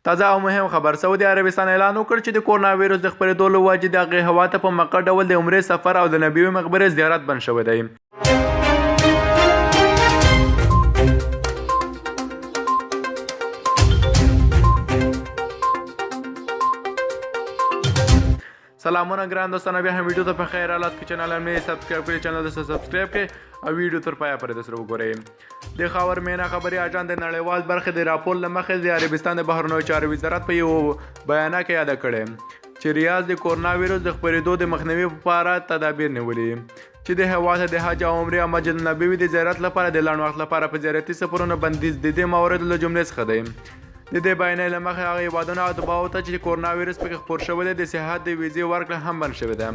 تازه او مهم خبر سعودي عربستان اعلان وکړ چې د کرونا ویروس د خپرېدو له وجې د هغې هوا ته په مقعد ډول د عمرې سفر او د نبوي مقبرې زیارت بند شوی دی. سلامونه ګران دوستانو، بیا هم ویډیو ته په خیر حالات کې چینل مې سبسکرایب کړئ، چینل ته سبسکرایب کړئ او ویډیو تر پایه پورې سره وګورئ. د خاور مینا خبري اجان د نړیوال برخې د راپور له مخې د عربستان د بهرنیو چارو وزارت په یو بیانیه کې یاده کړې چې ریاض د کرونا ویروس د خپرېدو د مخنیوي لپاره تدابیر نیولي چې د هوا ته د حج او عمرې او مسجد نبوي د زیارت لپاره د لنډ وخت لپاره په زیارتي سفرونو بندیز د دې موردو له جملې څخه دی. د دې بیانیې له مخې هغه هېوادونه او اتباعو ته چې کرونا ویروس پکې خپور شوی دی د سیاحت د ویزې ورکړه هم بند شوې ده.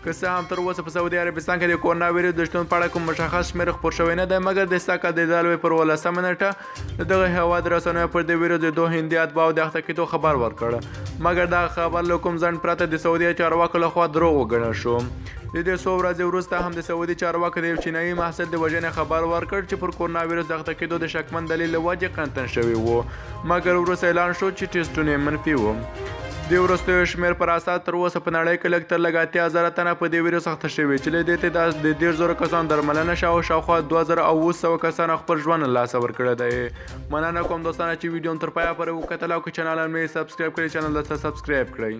که څه هم تر اوسه په سعودي عربستان کې د کرونا ویروس د شتون په اړه کوم مشخص شمېر خپور شوی نه دی، مګر د سږ کال د دلوي پر 18 نیټه د دغه هېواد رسنیو پر د ویروس د 2 هندي اتباعو د اخته کېدو خبر ورکړ، مګر دا خبر له کوم ځنډ پرته د سعودي چارواکو لخوا دروغ وګڼل شو. د دې څو ورځې وروسته هم د سعودي چارواکو د یو چینایي محصل د وژنې خبر ورکړ چې پر کرونا ویروس د اخته کېدو د شکمن دلیل له وجې قرنطین شوی و، مګر وروسته اعلان شو چې ټیسټونه یې منفي وو. د وروستیو شمېر پر اساس تر اوسه په نړۍ کې لږ تر لږه 80,000 تنه په دې ویروس اخته شوي چې له دې تعداد د 1,000 کسانو درملنه شوه او شاوخوا 2,700 کسانو خپل ژوند له لاسه ورکړی دی. مننه کوم دوستانو چې ویډیو تر پایه پورې وکتل او که چینل مې سبسکرایب کړئ، چینل ته سبسکرایب کړئ.